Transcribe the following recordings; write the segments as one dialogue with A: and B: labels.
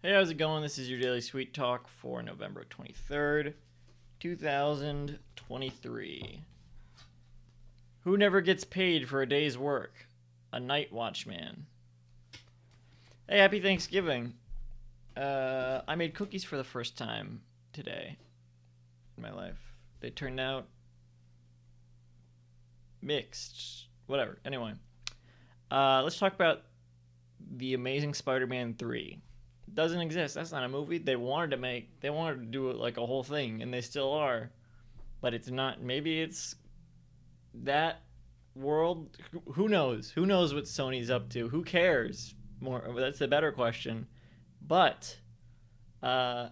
A: Hey, how's it going? This is your Daily Sweet Talk for November 23rd, 2023. Who never gets paid for a day's work? A night watchman. Hey, happy Thanksgiving. I made cookies for the first time today in my life. They turned out mixed. Whatever. Anyway, let's talk about The Amazing Spider-Man 3. Doesn't exist. That's not a movie. They wanted to do it like a whole thing, and they still are. But it's not. Maybe it's that world. Who knows? Who knows what Sony's up to? Who cares? More. That's the better question. But, the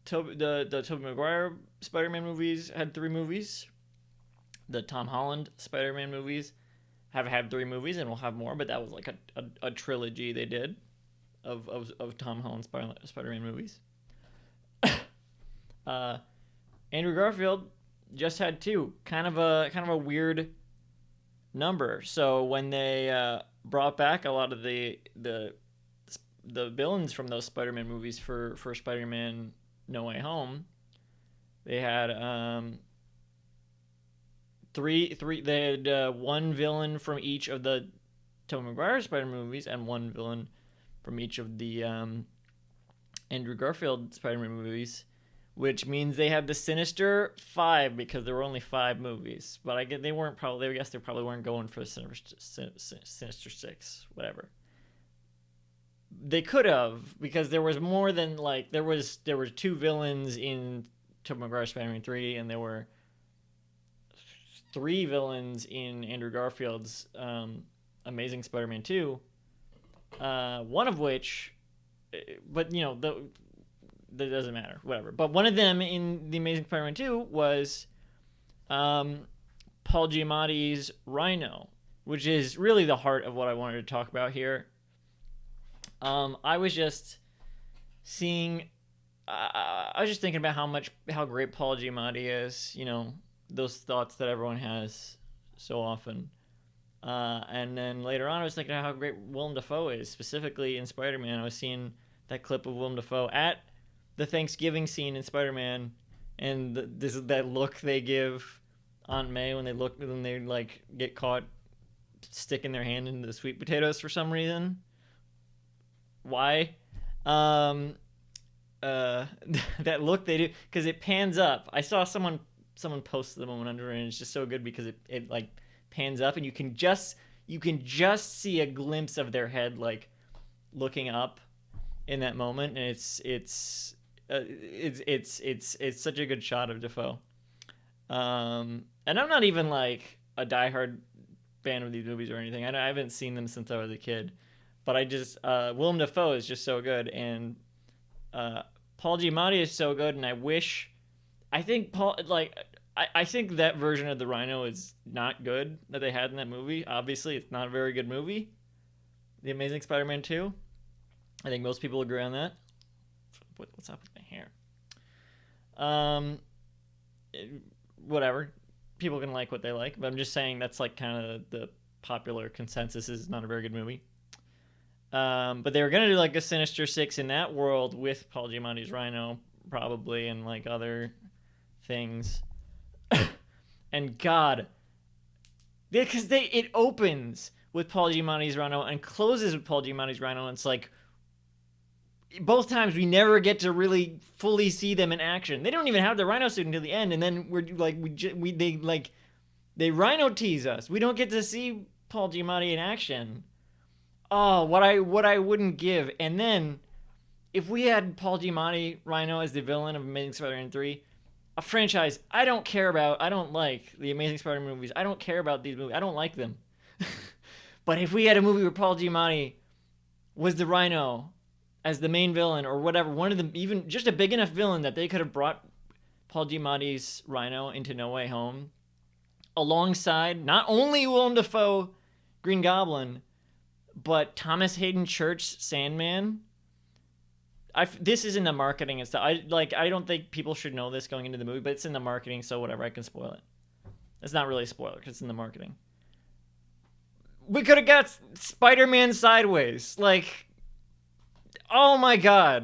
A: Tobey Maguire Spider-Man movies had 3 movies. The Tom Holland Spider-Man movies have had 3 movies, and we'll have more. But that was like a trilogy they did of Tom Holland Spider-Man movies. Andrew Garfield just had 2, kind of a weird number. So when they brought back a lot of the villains from those Spider-Man movies for Spider-Man No Way Home, they had three. They had 1 villain from each of the Tobey Maguire Spider-Man movies and 1 villain from each of the Andrew Garfield Spider-Man movies, which means they had the Sinister 5 because there were only 5 movies. But I guess they probably weren't going for the Sinister 6, whatever. They could have, because there was more than there were 2 villains in Tobey Maguire Spider-Man 3, and there were 3 villains in Andrew Garfield's Amazing Spider-Man 2. One of which, but that doesn't matter, whatever. But one of them in The Amazing Spider-Man 2 was Paul Giamatti's Rhino, which is really the heart of what I wanted to talk about here. I was just thinking about how great Paul Giamatti is. Those thoughts that everyone has so often. And then later on, I was thinking how great Willem Dafoe is, specifically in Spider-Man. I was seeing that clip of Willem Dafoe at the Thanksgiving scene in Spider-Man, and this is that look they give Aunt May when they get caught sticking their hand into the sweet potatoes for some reason. Why? That look they do, because it pans up. I saw someone post the moment under it, and it's just so good because it pans up, and you can just see a glimpse of their head looking up in that moment, and it's such a good shot of Dafoe. And I'm not even a diehard fan of these movies or anything. I haven't seen them since I was a kid, but I just Willem Dafoe is just so good, and Paul Giamatti is so good, and I think that version of the Rhino is not good that they had in that movie. Obviously, it's not a very good movie. The Amazing Spider-Man 2. I think most people agree on that. What's up with my hair? Whatever. People can like what they like, but I'm just saying that's kind of the popular consensus is not a very good movie. But they were going to do a Sinister 6 in that world with Paul Giamatti's Rhino, probably, and other things. And God, because it opens with Paul Giamatti's Rhino and closes with Paul Giamatti's Rhino, and it's both times we never get to really fully see them in action. They don't even have the Rhino suit until the end, and then they Rhino tease us. We don't get to see Paul Giamatti in action. Oh, what I wouldn't give. And then if we had Paul Giamatti Rhino as the villain of Amazing Spider-Man 3. A franchise I don't care about. I don't like the Amazing Spider-Man movies. I don't care about these movies. I don't like them. But if we had a movie where Paul Giamatti was the Rhino as the main villain or whatever, one of them, even just a big enough villain that they could have brought Paul Giamatti's Rhino into No Way Home alongside not only Willem Dafoe, Green Goblin, but Thomas Hayden Church, Sandman. This is in the marketing and stuff. I don't think people should know this going into the movie, but it's in the marketing, so whatever, I can spoil it. It's not really a spoiler because it's in the marketing. We could have got Spider-Man Sideways. Oh my god.